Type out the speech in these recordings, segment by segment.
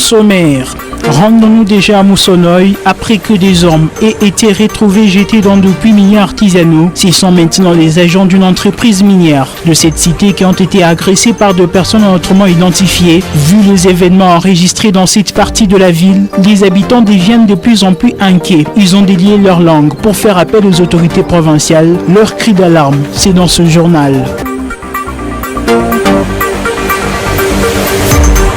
sommaire. Rendons-nous déjà à Moussonoï, après que des hommes aient été retrouvés jetés dans de puits miniers artisanaux. Ce sont maintenant les agents d'une entreprise minière de cette cité qui ont été agressés par deux personnes autrement identifiées. Vu les événements enregistrés dans cette partie de la ville, les habitants deviennent de plus en plus inquiets. Ils ont délié leur langue pour faire appel aux autorités provinciales. Leur cri d'alarme, c'est dans ce journal.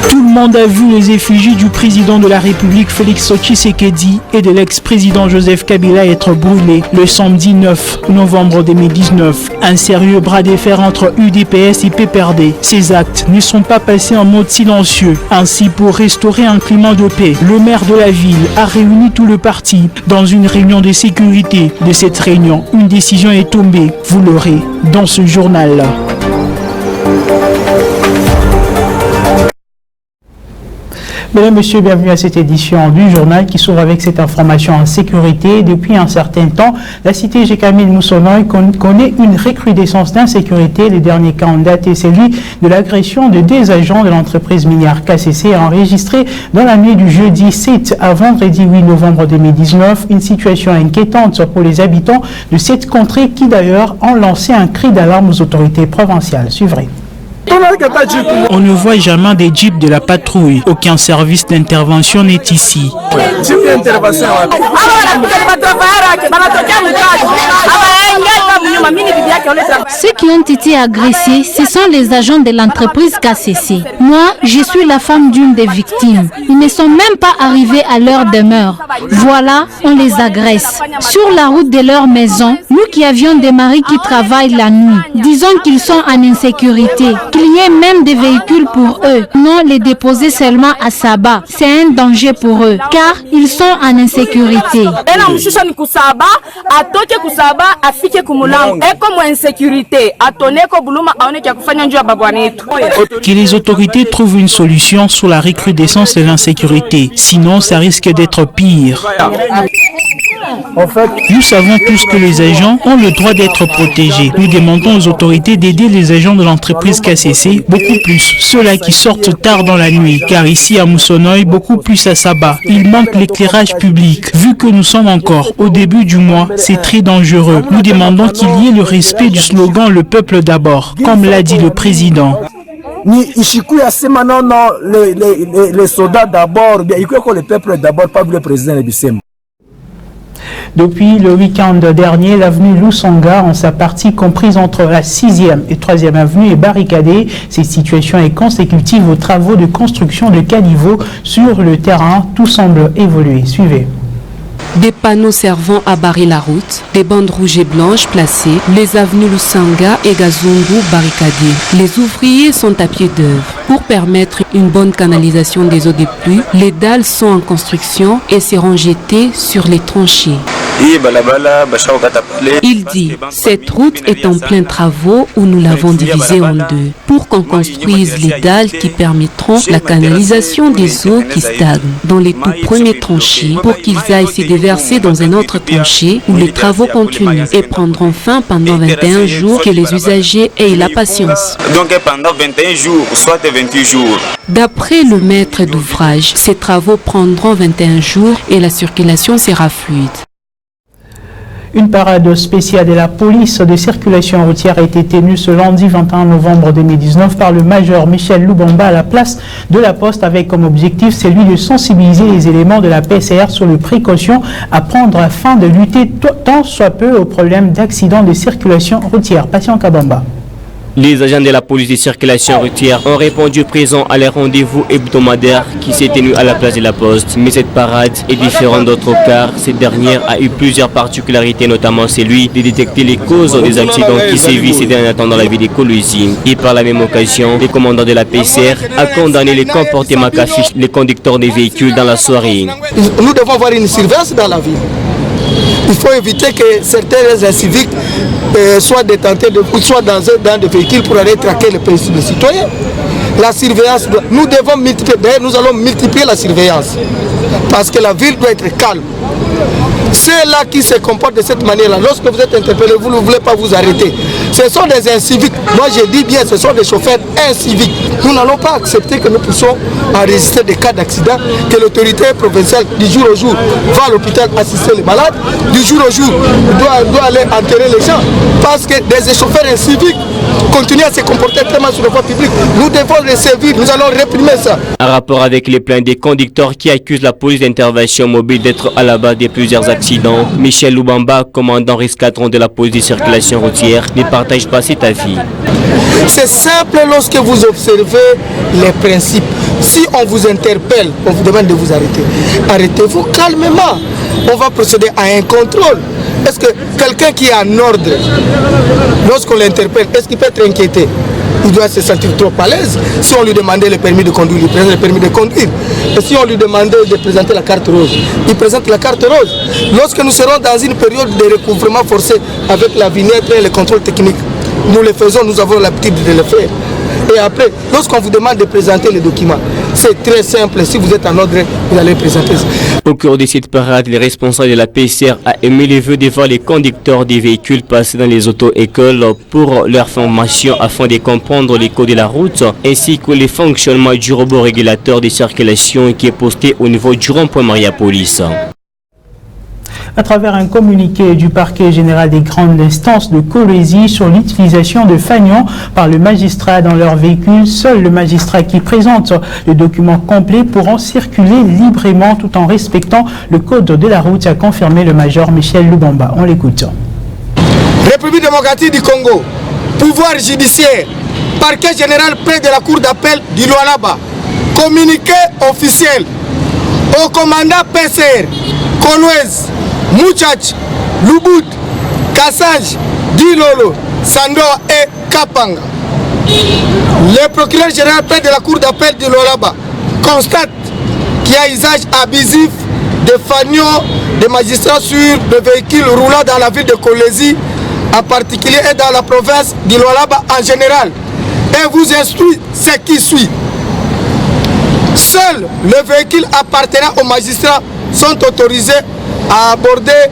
Tout le monde a vu les effigies du président de la République Félix Tshisekedi et de l'ex-président Joseph Kabila être brûlés le samedi 9 novembre 2019. Un sérieux bras de fer entre UDPS et PPRD. Ces actes ne sont pas passés en mode silencieux. Ainsi, pour restaurer un climat de paix, le maire de la ville a réuni tout le parti dans une réunion de sécurité. De cette réunion, une décision est tombée. Vous l'aurez dans ce journal. Mesdames, Messieurs, bienvenue à cette édition du journal qui s'ouvre avec cette information en sécurité. Depuis un certain temps, la cité Jekamil Moussonoï connaît une recrudescence d'insécurité. Le dernier cas en date est celui de l'agression de deux agents de l'entreprise minière KCC enregistré dans la nuit du jeudi 7 à vendredi 8 novembre 2019. Une situation inquiétante pour les habitants de cette contrée qui d'ailleurs ont lancé un cri d'alarme aux autorités provinciales. Suivrez. On ne voit jamais des jeeps de la patrouille. Aucun service d'intervention n'est ici. Ceux qui ont été agressés, ce sont les agents de l'entreprise KCC. Moi, je suis la femme d'une des victimes. Ils ne sont même pas arrivés à leur demeure. Voilà, on les agresse. Sur la route de leur maison, nous qui avions des maris qui travaillent la nuit, disons qu'ils sont en insécurité, qu'il y ait même des véhicules pour eux. Non, les déposer seulement à Saba, c'est un danger pour eux, car ils sont en insécurité. Que les autorités trouvent une solution sur la recrudescence de l'insécurité, sinon ça risque d'être pire. Nous savons tous que les agents ont le droit d'être protégés. Nous demandons aux autorités d'aider les agents de l'entreprise KCC, beaucoup plus ceux-là qui sortent tard dans la nuit, car ici à Moussonoï, beaucoup plus à Saba, il manque l'éclairage public. Vu que nous sommes encore au début du mois, c'est très dangereux. Nous demandons qu'il y ait le respect du slogan « Le peuple d'abord », comme l'a dit le président. Les soldats d'abord, il faut que le peuple d'abord, pas le président Lebissem. Depuis le week-end dernier, l'avenue Lusanga, en sa partie comprise entre la 6e et 3e avenue, est barricadée. Cette situation est consécutive aux travaux de construction de caniveaux sur le terrain. Tout semble évoluer. Suivez. Des panneaux servant à barrer la route, des bandes rouges et blanches placées, les avenues Lusanga et Gazungu barricadées. Les ouvriers sont à pied d'œuvre. Pour permettre une bonne canalisation des eaux des pluies, les dalles sont en construction et seront jetées sur les tranchées. Il dit, cette route est en plein travaux où nous l'avons divisée en deux pour qu'on construise les dalles qui permettront la canalisation des eaux qui stagnent dans les tout premiers tranchées pour qu'ils aillent se déverser dans un autre tranché où les travaux continuent et prendront fin pendant 21 jours, que les usagers aient la patience. Donc pendant 21 jours, soit 28 jours. D'après le maître d'ouvrage, ces travaux prendront 21 jours et la circulation sera fluide. Une parade spéciale de la police de circulation routière a été tenue ce lundi 21 novembre 2019 par le major Michel Lubamba à la place de la Poste avec comme objectif celui de sensibiliser les éléments de la PCR sur les précautions à prendre afin de lutter tant soit peu aux problèmes d'accidents de circulation routière. Patient Kabamba. Les agents de la police de circulation routière ont répondu présent à les rendez-vous hebdomadaires qui s'est tenu à la place de la Poste. Mais cette parade est différente d'autres car cette dernière a eu plusieurs particularités, notamment celui de détecter les causes des accidents qui sévissent ces derniers temps dans la ville de Kolwezi. Et par la même occasion, le commandant de la PCR a condamné les comportements qu'affichent les conducteurs des véhicules dans la soirée. Nous devons avoir une surveillance dans la ville. Il faut éviter que certains civiques soient détentés soit dans des véhicules pour aller traquer les principes des citoyens. La surveillance, nous devons multiplier, nous allons multiplier la surveillance parce que la ville doit être calme. Ceux-là qui se comportent de cette manière-là, lorsque vous êtes interpellé, vous ne voulez pas vous arrêter. Ce sont des inciviques. Moi, je dis bien, ce sont des chauffeurs inciviques. Nous n'allons pas accepter que nous puissions enregistrer des cas d'accident, que l'autorité provinciale, du jour au jour, va à l'hôpital assister les malades, du jour au jour, doit aller enterrer les gens. Parce que des chauffeurs inciviques continuent à se comporter très mal sur la voie publique. Nous devons les servir, nous allons réprimer ça. En rapport avec les plaintes des conducteurs qui accusent la police d'intervention mobile d'être à la base de plusieurs accidents, Michel Loubamba, commandant escadron de la police de circulation routière, ne partage pas cet avis. C'est simple lorsque vous observez les principes. Si on vous interpelle, on vous demande de vous arrêter. Arrêtez-vous calmement. On va procéder à un contrôle. Est-ce que quelqu'un qui est en ordre, lorsqu'on l'interpelle, est-ce qu'il peut être inquiété? Il doit se sentir trop à l'aise. Si on lui demandait le permis de conduire, il présente le permis de conduire. Et si on lui demandait de présenter la carte rose, il présente la carte rose. Lorsque nous serons dans une période de recouvrement forcé avec la vignette et le contrôle technique, nous le faisons, nous avons l'habitude de le faire. Et après, lorsqu'on vous demande de présenter les documents, c'est très simple. Si vous êtes en ordre, vous allez présenter ça. Au cours de cette parade, les responsables de la PCR a émis les vœux devant les conducteurs des véhicules passés dans les auto-écoles pour leur formation afin de comprendre les codes de la route ainsi que les fonctionnements du robot régulateur de circulation qui est posté au niveau du rond-point Mariapolis. À travers un communiqué du parquet général des grandes instances de Kolwezi sur l'utilisation de fanions par le magistrat dans leur véhicule, seul le magistrat qui présente le document complet pourront circuler librement tout en respectant le code de la route, a confirmé le major Michel Loubamba. On l'écoute. République démocratique du Congo, pouvoir judiciaire, parquet général près de la cour d'appel du Lualaba, communiqué officiel au commandant PCR, Kolwezi, Mouchach, Lubut, Kassaj, Dilolo, Sando et Kapanga. Le procureur général près de la cour d'appel de Lualaba constate qu'il y a usage abusif de fanions des magistrats sur le véhicule roulant dans la ville de Kolwezi, en particulier et dans la province de Lualaba en général. Et vous instruit ce qui suit. Seuls les véhicules appartenant aux magistrats sont autorisés à aborder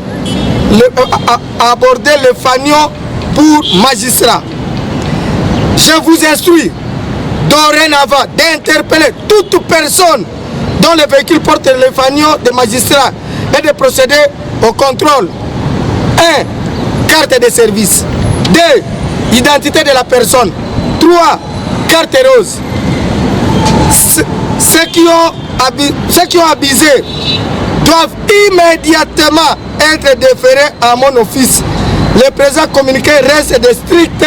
le fanion pour magistrat. Je vous instruis dorénavant d'interpeller toute personne dont le véhicule porte le fanion de magistrat et de procéder au contrôle. 1. Carte de service. 2. Identité de la personne. 3. Carte rose. Ceux qui ont abusé doivent immédiatement être déférés à mon office. Le présent communiqué reste de stricte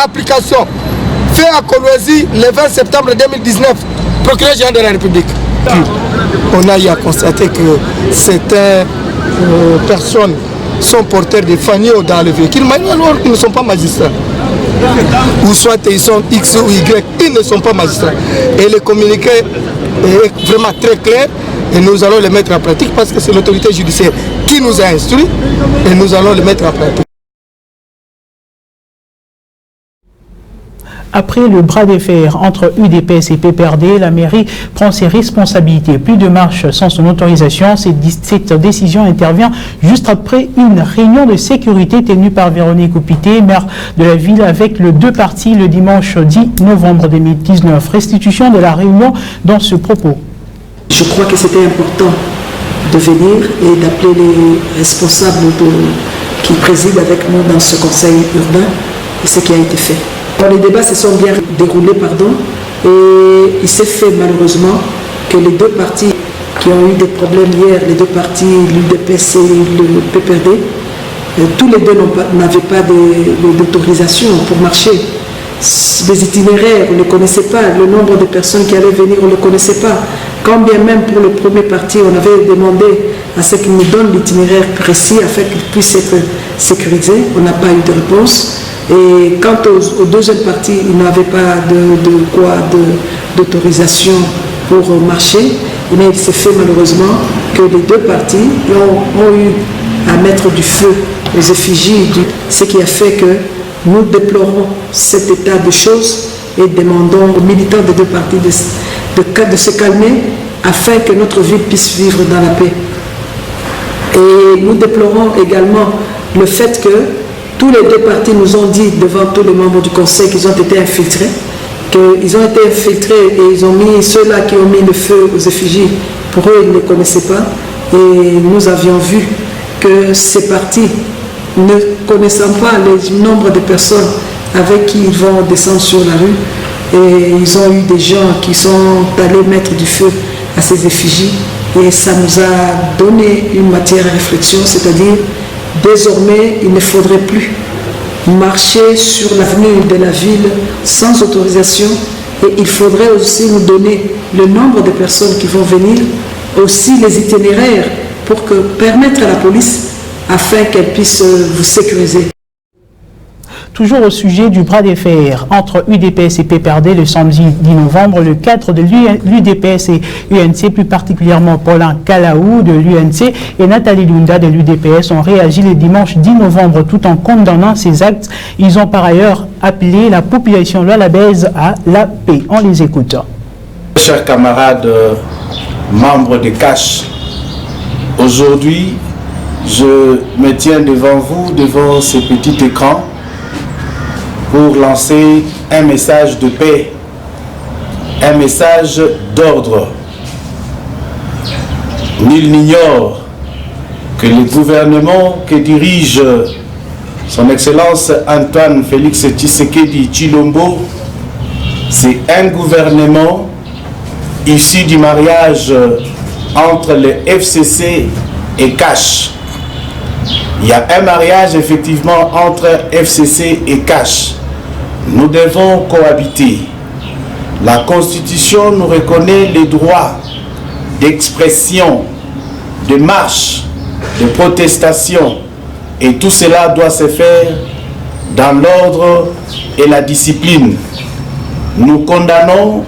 application. Fait à Kolwezi le 20 septembre 2019, procureur général de la République. On a eu à constater que certaines personnes sont porteurs de fanions dans le véhicule, mais alors ils ne sont pas magistrats. Ou soit ils sont X ou Y, ils ne sont pas magistrats. Et le communiqué est vraiment très clair. Et nous allons le mettre en pratique parce que c'est l'autorité judiciaire qui nous a instruits et nous allons le mettre en pratique. Après le bras de fer entre UDPS et PPRD, la mairie prend ses responsabilités. Plus de marche sans son autorisation. Cette décision intervient juste après une réunion de sécurité tenue par Véronique Oupité, maire de la ville, avec les deux parties le dimanche 10 novembre 2019. Restitution de la réunion dans ce propos. Je crois que c'était important de venir et d'appeler les responsables qui président avec nous dans ce conseil urbain et ce qui a été fait. Alors, les débats se sont bien déroulés, et il s'est fait malheureusement que les deux partis qui ont eu des problèmes hier, les deux partis, l'UDPS et le PPRD, tous les deux n'avaient pas d'autorisation pour marcher. Les itinéraires, on ne connaissait pas, le nombre de personnes qui allaient venir, on ne le connaissait pas. Quand bien même pour le premier parti, on avait demandé à ce qu'ils nous donnent l'itinéraire précis afin qu'il puisse être sécurisé, on n'a pas eu de réponse. Et quant au deuxième parti, ils n'avaient pas d'autorisation pour marcher. Mais il s'est fait malheureusement que les deux partis ont eu à mettre du feu aux effigies, ce qui a fait que nous déplorons cet état de choses et demandons aux militants des deux partis de se calmer afin que notre ville puisse vivre dans la paix. Et nous déplorons également le fait que tous les deux partis nous ont dit devant tous les membres du Conseil qu'ils ont été infiltrés, qu'ils ont été infiltrés et ils ont mis ceux-là qui ont mis le feu aux effigies. Pour eux, ils ne les connaissaient pas. Et nous avions vu que ces partis, ne connaissant pas le nombre de personnes avec qui ils vont descendre sur la rue, et ils ont eu des gens qui sont allés mettre du feu à ces effigies. Et ça nous a donné une matière à réflexion, c'est-à-dire désormais, il ne faudrait plus marcher sur l'avenue de la ville sans autorisation et il faudrait aussi nous donner le nombre de personnes qui vont venir, aussi les itinéraires pour permettre à la police afin qu'elle puisse vous sécuriser. Toujours au sujet du bras de fer entre UDPS et PPRD le samedi 10 novembre, le cadre de l'UDPS et UNC, plus particulièrement Paulin Kalaou de l'UNC et Nathalie Lunda de l'UDPS ont réagi le dimanche 10 novembre tout en condamnant ces actes. Ils ont par ailleurs appelé la population lualabaise à la paix. On les écoute. Chers camarades, membres de CASH, aujourd'hui, je me tiens devant vous, devant ce petit écran, pour lancer un message de paix, un message d'ordre. Nul n'ignore que le gouvernement que dirige son Excellence Antoine Félix Tshisekedi Tshilombo, c'est un gouvernement issu du mariage entre le FCC et CASH. Il y a un mariage effectivement entre FCC et CASH. Nous devons cohabiter. La Constitution nous reconnaît les droits d'expression, de marche, de protestation. Et tout cela doit se faire dans l'ordre et la discipline. Nous condamnons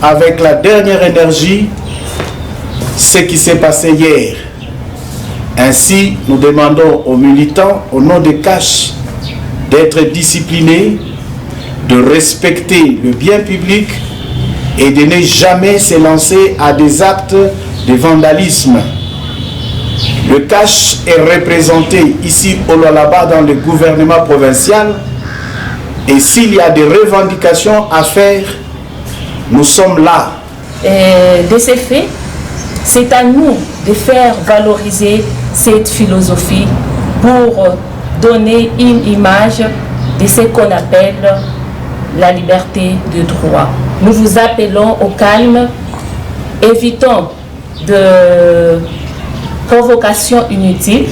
avec la dernière énergie ce qui s'est passé hier. Ainsi, nous demandons aux militants, au nom de CASH, d'être disciplinés, de respecter le bien public et de ne jamais se lancer à des actes de vandalisme. Le CASH est représenté ici au Lualaba dans le gouvernement provincial et s'il y a des revendications à faire, nous sommes là. De ces faits, c'est à nous de faire valoriser cette philosophie pour donner une image de ce qu'on appelle la liberté de droit. Nous vous appelons au calme, évitons de provocations inutiles,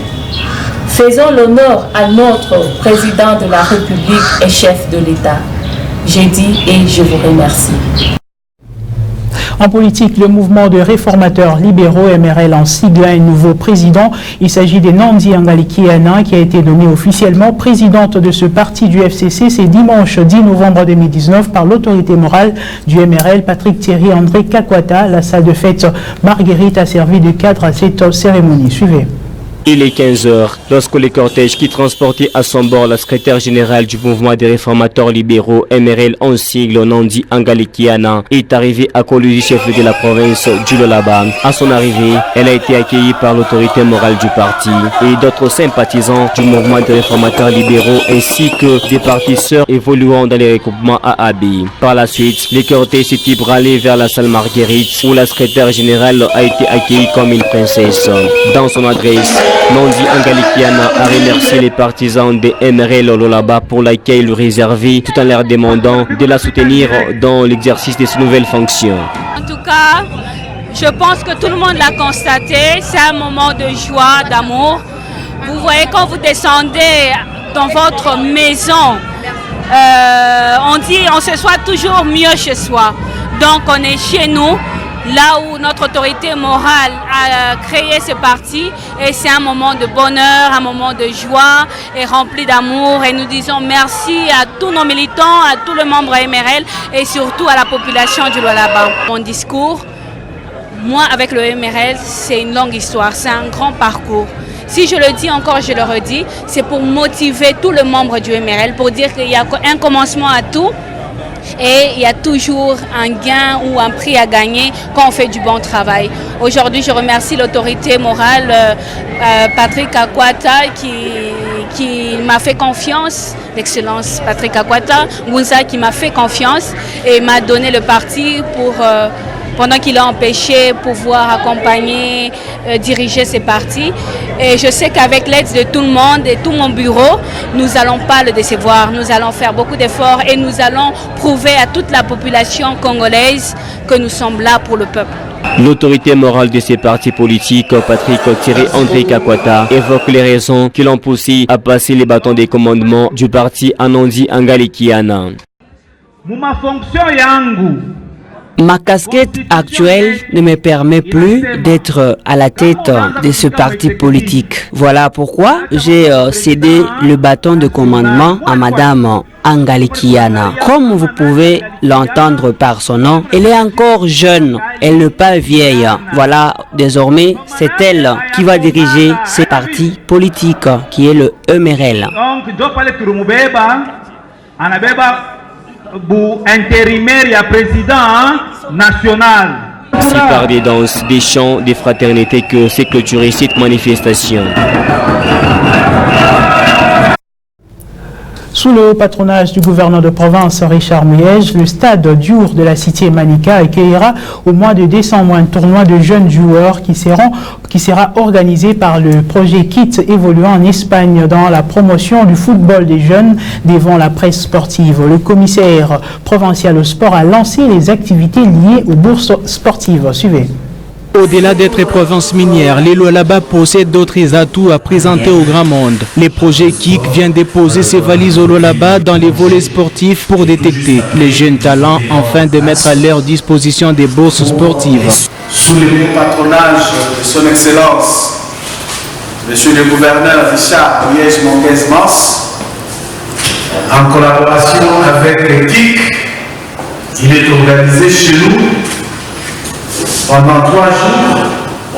faisons l'honneur à notre président de la République et chef de l'État. J'ai dit et je vous remercie. En politique, le mouvement de réformateurs libéraux MRL en sigle un nouveau président. Il s'agit de Nandi Angalikiana qui a été nommée officiellement présidente de ce parti du FCC. C'est dimanche 10 novembre 2019 par l'autorité morale du MRL, Patrick Thierry André Kakwata. La salle de fête Marguerite a servi de cadre à cette cérémonie. Suivez. Il est 15h lorsque le cortège qui transportait à son bord la secrétaire générale du mouvement des réformateurs libéraux MRL en sigle Nandi Angalikiana est arrivé à col du chef de la province du Lualaba. À son arrivée, elle a été accueillie par l'autorité morale du parti et d'autres sympathisants du mouvement des réformateurs libéraux ainsi que des partis sœurs évoluant dans les regroupements AAB. Par la suite, le cortège s'est bralé vers la salle Marguerite où la secrétaire générale a été accueillie comme une princesse. Dans son adresse, Nandi Angalikiana a remercié les partisans de MRL au Lualaba pour l'accueil réservé tout en leur demandant de la soutenir dans l'exercice de ses nouvelles fonctions. En tout cas, je pense que tout le monde l'a constaté, c'est un moment de joie, d'amour. Vous voyez quand vous descendez dans votre maison, on dit on se soit toujours mieux chez soi. Donc on est chez nous. Là où notre autorité morale a créé ce parti et c'est un moment de bonheur, un moment de joie et rempli d'amour et nous disons merci à tous nos militants, à tous les membres MRL et surtout à la population du Lualaba. Mon discours, moi avec le MRL, c'est une longue histoire, c'est un grand parcours. Si je le dis encore, je le redis, c'est pour motiver tous les membres du MRL, pour dire qu'il y a un commencement à tout et il y a toujours un gain ou un prix à gagner quand on fait du bon travail. Aujourd'hui, je remercie l'autorité morale, Patrick Akwata, qui m'a fait confiance, l'excellence Patrick Akwata, Ngunza qui m'a fait confiance et m'a donné le parti pour... pendant qu'il a empêché pouvoir accompagner, diriger ces partis. Et je sais qu'avec l'aide de tout le monde et tout mon bureau, nous n'allons pas le décevoir. Nous allons faire beaucoup d'efforts et nous allons prouver à toute la population congolaise que nous sommes là pour le peuple. L'autorité morale de ces partis politiques, Patrick André Kakwata, évoque les raisons qui l'ont poussé à passer les bâtons des commandements du parti Anondi Angalikiana. Ma casquette actuelle ne me permet plus d'être à la tête de ce parti politique. Voilà pourquoi j'ai cédé le bâton de commandement à Madame Angalikiana. Comme vous pouvez l'entendre par son nom, elle est encore jeune, elle n'est pas vieille. Voilà, désormais, c'est elle qui va diriger ce parti politique qui est le MRL. Intérimaire président national. C'est par des danses, des chants, des fraternités que s'est clôturée cette manifestation. Sous le patronage du gouverneur de province Richard Miege, le stade Diour de la cité Manika accueillera au mois de décembre un tournoi de jeunes joueurs qui sera organisé par le projet KIT évoluant en Espagne dans la promotion du football des jeunes devant la presse sportive. Le commissaire provincial au sport a lancé les activités liées aux bourses sportives. Suivez. Au-delà d'être province minière, les Lualaba possèdent d'autres atouts à présenter au grand monde. Le projet KIK vient déposer ses valises au Lualaba dans les volets sportifs pour détecter les jeunes talents afin de mettre à leur disposition des bourses sportives. Sous le patronage de son Excellence, Monsieur le gouverneur Richard Miege-Monguez-Mans, en collaboration avec le KIK, il est organisé chez nous pendant 3 jours,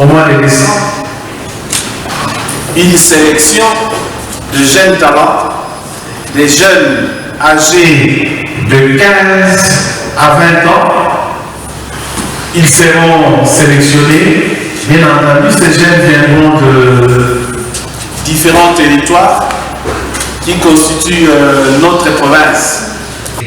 au mois de décembre, une sélection de jeunes talents, des jeunes âgés de 15 à 20 ans. Ils seront sélectionnés. Bien entendu, ces jeunes viendront de différents territoires qui constituent notre province.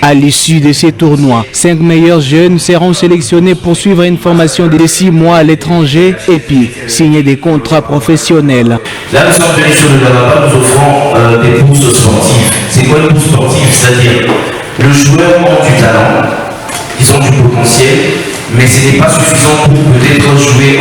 À l'issue de ces tournois, 5 meilleurs jeunes seront sélectionnés pour suivre une formation de 6 mois à l'étranger et puis signer des contrats professionnels. Là, nous sommes venus sur le Lualaba, nous offrons des bourses sportives. C'est quoi une bourse sportive? C'est-à-dire, le joueur a du talent, ils ont du potentiel, mais ce n'est pas suffisant pour peut-être jouer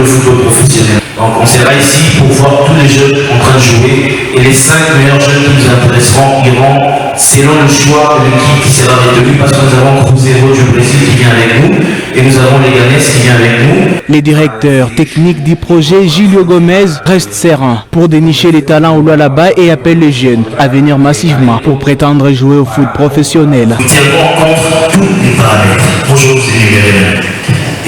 au football professionnel. Donc on sera ici pour voir tous les jeunes en train de jouer et les 5 meilleurs jeunes qui nous intéresseront iront selon le choix de l'équipe qui sera retenu parce que nous avons Cruzeiro du Brésil qui vient avec nous et nous avons les Ganes qui vient avec nous. Les directeurs techniques du projet, Gilio Gomez, restent sereins pour dénicher les talents au Lualaba et appellent les jeunes à venir massivement pour prétendre jouer au foot professionnel. Nous tiendrons en compte tous les paramètres. Bonjour, c'est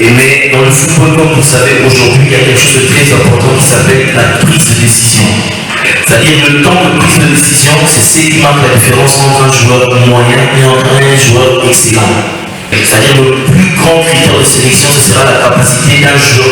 mais dans le football, comme vous savez, aujourd'hui, il y a quelque chose de très important qui s'appelle la prise de décision. C'est-à-dire le temps de prise de décision, c'est ce qui marque la différence entre un joueur moyen et entre un joueur excellent. C'est-à-dire le plus grand critère de sélection, ce sera la capacité d'un joueur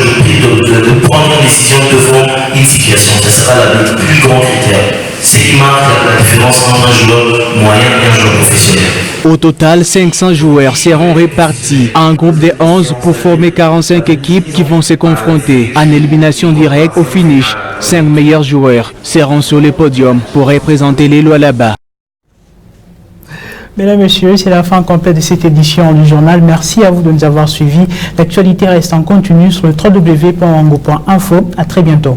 de prendre une décision devant une situation. Ce sera le plus grand critère. C'est ce qui marque la différence entre un joueur moyen et un joueur professionnel. Au total, 500 joueurs seront répartis en groupe de 11 pour former 45 équipes qui vont se confronter en élimination directe au finish. 5 meilleurs joueurs seront sur le podium pour représenter les Lualaba. Mesdames et messieurs, c'est la fin complète de cette édition du journal. Merci à vous de nous avoir suivis. L'actualité reste en continu sur le www.wango.info. À très bientôt.